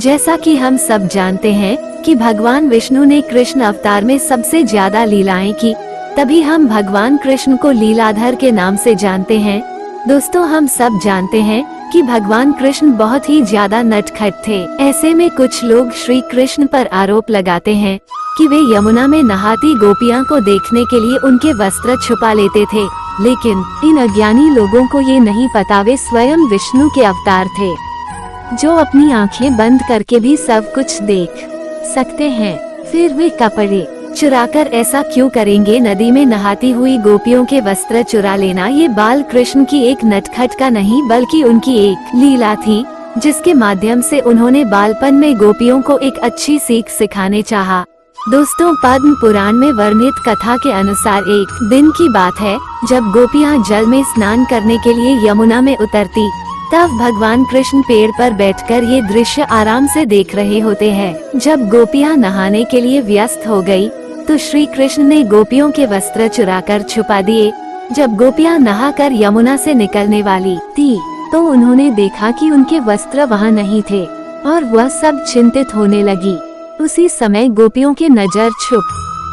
जैसा कि हम सब जानते हैं कि भगवान विष्णु ने कृष्ण अवतार में सबसे ज्यादा लीलाएं की, तभी हम भगवान कृष्ण को लीलाधर के नाम से जानते हैं। दोस्तों, हम सब जानते हैं कि भगवान कृष्ण बहुत ही ज्यादा नटखट थे। ऐसे में कुछ लोग श्री कृष्ण पर आरोप लगाते हैं कि वे यमुना में नहाती गोपियां को देखने के लिए उनके वस्त्र छुपा लेते थे, लेकिन इन अज्ञानी लोगों को ये नहीं पता वे स्वयं विष्णु के अवतार थे, जो अपनी आंखें बंद करके भी सब कुछ देख सकते हैं। फिर वे कपड़े चुराकर ऐसा क्यों करेंगे? नदी में नहाती हुई गोपियों के वस्त्र चुरा लेना ये बाल कृष्ण की एक नटखट का नहीं बल्कि उनकी एक लीला थी, जिसके माध्यम से उन्होंने बालपन में गोपियों को एक अच्छी सीख सिखाने चाहा। दोस्तों, पद्म पुराण में वर्णित कथा के अनुसार एक दिन की बात है जब गोपियां जल में स्नान करने के लिए यमुना में उतरती, तब भगवान कृष्ण पेड़ पर बैठकर ये दृश्य आराम से देख रहे होते हैं। जब गोपियां नहाने के लिए व्यस्त हो गई, तो श्री कृष्ण ने गोपियों के वस्त्र चुराकर छुपा दिए। जब गोपियां नहाकर यमुना से निकलने वाली थी, तो उन्होंने देखा कि उनके वस्त्र वहां नहीं थे और वह सब चिंतित होने लगी। उसी समय गोपियों की नजर छुप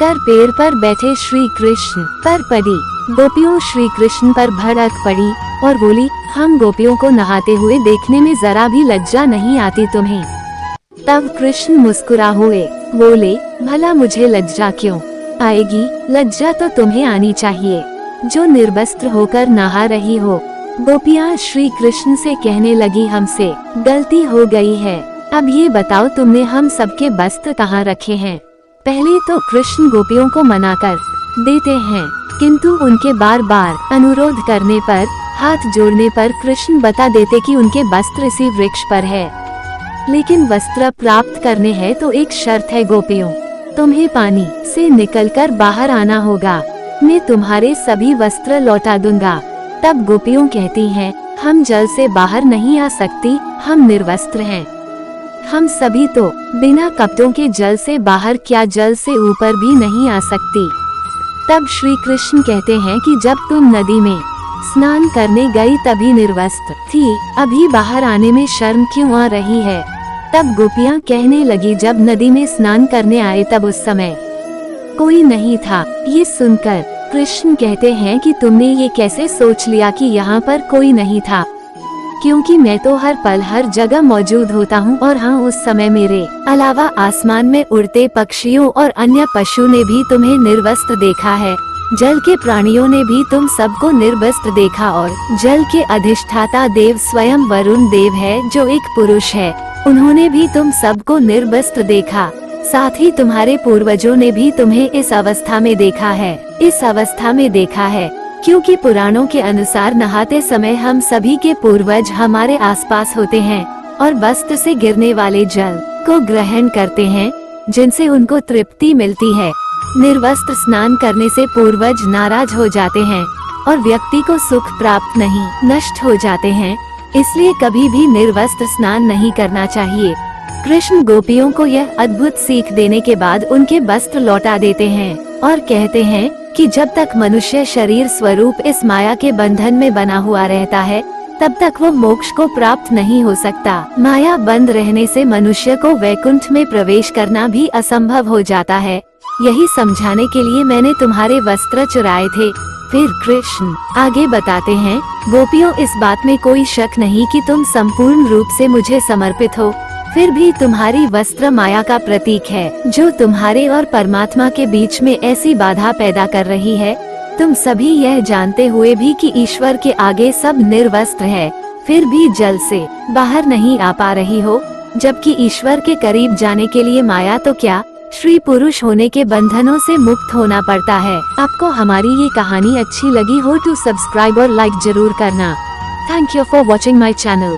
कर पेड़ पर बैठे श्री कृष्ण पर पड़ी। गोपियों श्री कृष्ण पर भड़क पड़ी और बोली, हम गोपियों को नहाते हुए देखने में जरा भी लज्जा नहीं आती तुम्हें? तब कृष्ण मुस्कुरा हुए बोले, भला मुझे लज्जा क्यों आएगी? लज्जा तो तुम्हें आनी चाहिए जो निर्वस्त्र होकर नहा रही हो। गोपियां श्री कृष्ण से कहने लगी, हमसे गलती हो गई है, अब ये बताओ तुमने हम सबके वस्त्र कहाँ रखे हैं? पहले तो कृष्ण गोपियों को मना कर देते हैं, किंतु उनके बार बार अनुरोध करने पर, हाथ जोड़ने पर कृष्ण बता देते कि उनके वस्त्र इसी वृक्ष पर है। लेकिन वस्त्र प्राप्त करने हैं तो एक शर्त है गोपियों, तुम्हें पानी से निकलकर बाहर आना होगा, मैं तुम्हारे सभी वस्त्र लौटा दूंगा। तब गोपियों कहती हैं, हम जल से बाहर नहीं आ सकती, हम निर्वस्त्र हैं। हम सभी तो बिना कपड़ों के जल से बाहर क्या जल से ऊपर भी नहीं आ सकती। तब श्री कृष्ण कहते हैं कि जब तुम नदी में स्नान करने गई तभी निर्वस्त्र थी, अभी बाहर आने में शर्म क्यों आ रही है? तब गोपियां कहने लगी, जब नदी में स्नान करने आए तब उस समय कोई नहीं था। ये सुनकर कृष्ण कहते हैं कि तुमने ये कैसे सोच लिया कि यहाँ पर कोई नहीं था? क्योंकि मैं तो हर पल हर जगह मौजूद होता हूँ, और हाँ, उस समय मेरे अलावा आसमान में उड़ते पक्षियों और अन्य पशु ने भी तुम्हें निर्वस्त्र देखा है। जल के प्राणियों ने भी तुम सबको निर्वस्त्र देखा, और जल के अधिष्ठाता देव स्वयं वरुण देव है जो एक पुरुष है, उन्होंने भी तुम सबको निर्वस्त्र देखा। साथ ही तुम्हारे पूर्वजों ने भी तुम्हें इस अवस्था में देखा है। इस अवस्था में देखा है क्योंकि पुराणों के अनुसार नहाते समय हम सभी के पूर्वज हमारे आसपास होते हैं और वस्त्र से गिरने वाले जल को ग्रहण करते हैं, जिनसे उनको तृप्ति मिलती है। निर्वस्त्र स्नान करने से पूर्वज नाराज हो जाते हैं और व्यक्ति को सुख प्राप्त नहीं, नष्ट हो जाते हैं, इसलिए कभी भी निर्वस्त्र स्नान नहीं करना चाहिए। कृष्ण गोपियों को यह अद्भुत सीख देने के बाद उनके वस्त्र लौटा देते हैं और कहते हैं कि जब तक मनुष्य शरीर स्वरूप इस माया के बंधन में बना हुआ रहता है, तब तक वो मोक्ष को प्राप्त नहीं हो सकता। माया बंद रहने से मनुष्य को वैकुंठ में प्रवेश करना भी असंभव हो जाता है। यही समझाने के लिए मैंने तुम्हारे वस्त्र चुराए थे। फिर कृष्ण आगे बताते हैं, गोपियों, इस बात में कोई शक नहीं कि तुम संपूर्ण रूप से मुझे समर्पित हो, फिर भी तुम्हारी वस्त्र माया का प्रतीक है, जो तुम्हारे और परमात्मा के बीच में ऐसी बाधा पैदा कर रही है। तुम सभी यह जानते हुए भी कि ईश्वर के आगे सब निर्वस्त्र है, फिर भी जल से बाहर नहीं आ पा रही हो, जबकि ईश्वर के करीब जाने के लिए माया तो क्या, श्री पुरुष होने के बंधनों से मुक्त होना पड़ता है। आपको हमारी ये कहानी अच्छी लगी हो तो सब्सक्राइब और लाइक जरूर करना। Thank you for watching my channel.